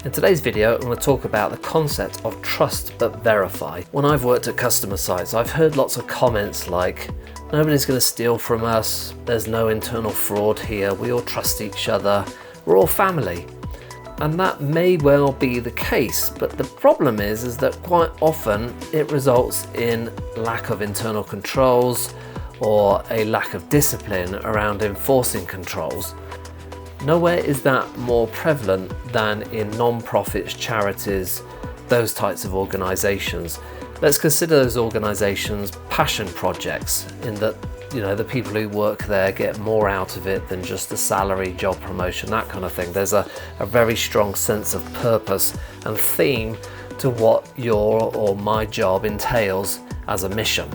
In today's video, I'm going to talk about the concept of trust but verify. When I've worked at customer sites, I've heard lots of comments like, nobody's going to steal from us, there's no internal fraud here, we all trust each other, we're all family. And that may well be the case, but the problem is that quite often it results in lack of internal controls or a lack of discipline around enforcing controls. Nowhere is that more prevalent than in non-profits, charities, those types of organisations. Let's consider those organisations passion projects, in that, you know, the people who work there get more out of it than just a salary, job promotion, that kind of thing. There's a very strong sense of purpose and theme to what your or my job entails as a mission.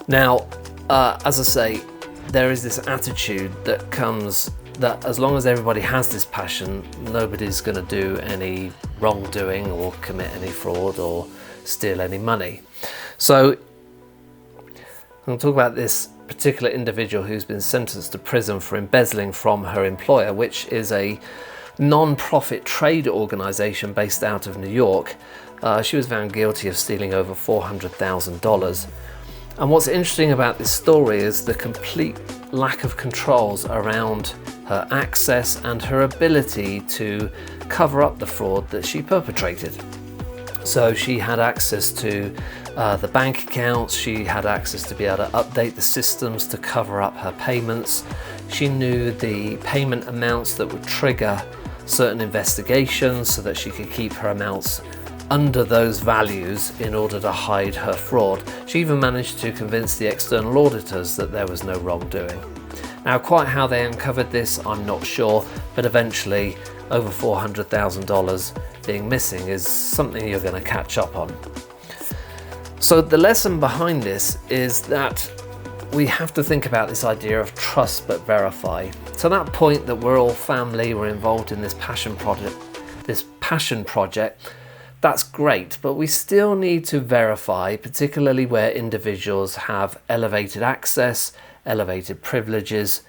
Now, as I say, there is this attitude that comes that as long as everybody has this passion, nobody's going to do any wrongdoing or commit any fraud or steal any money. So I'm going to talk about this particular individual who's been sentenced to prison for embezzling from her employer, which is a non-profit trade organisation based out of New York. She was found guilty of stealing over $400,000. And what's interesting about this story is the complete lack of controls around her access and her ability to cover up the fraud that she perpetrated. So she had access to the bank accounts, she had access to be able to update the systems to cover up her payments. She knew the payment amounts that would trigger certain investigations so that she could keep her amounts under those values in order to hide her fraud. She even managed to convince the external auditors that there was no wrongdoing. Now, quite how they uncovered this, I'm not sure, but eventually over $400,000 being missing is something you're going to catch up on. So the lesson behind this is that we have to think about this idea of trust but verify. To that point that we're all family, we're involved in this passion project, that's great, but we still need to verify, particularly where individuals have elevated access, elevated privileges,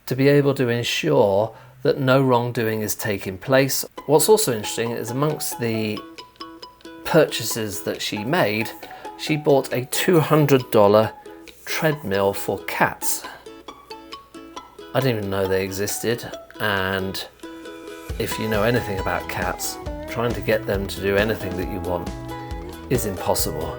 to be able to ensure that no wrongdoing is taking place. What's also interesting is amongst the purchases that she made, she bought a $200 treadmill for cats. I didn't even know they existed, and if you know anything about cats, trying to get them to do anything that you want is impossible.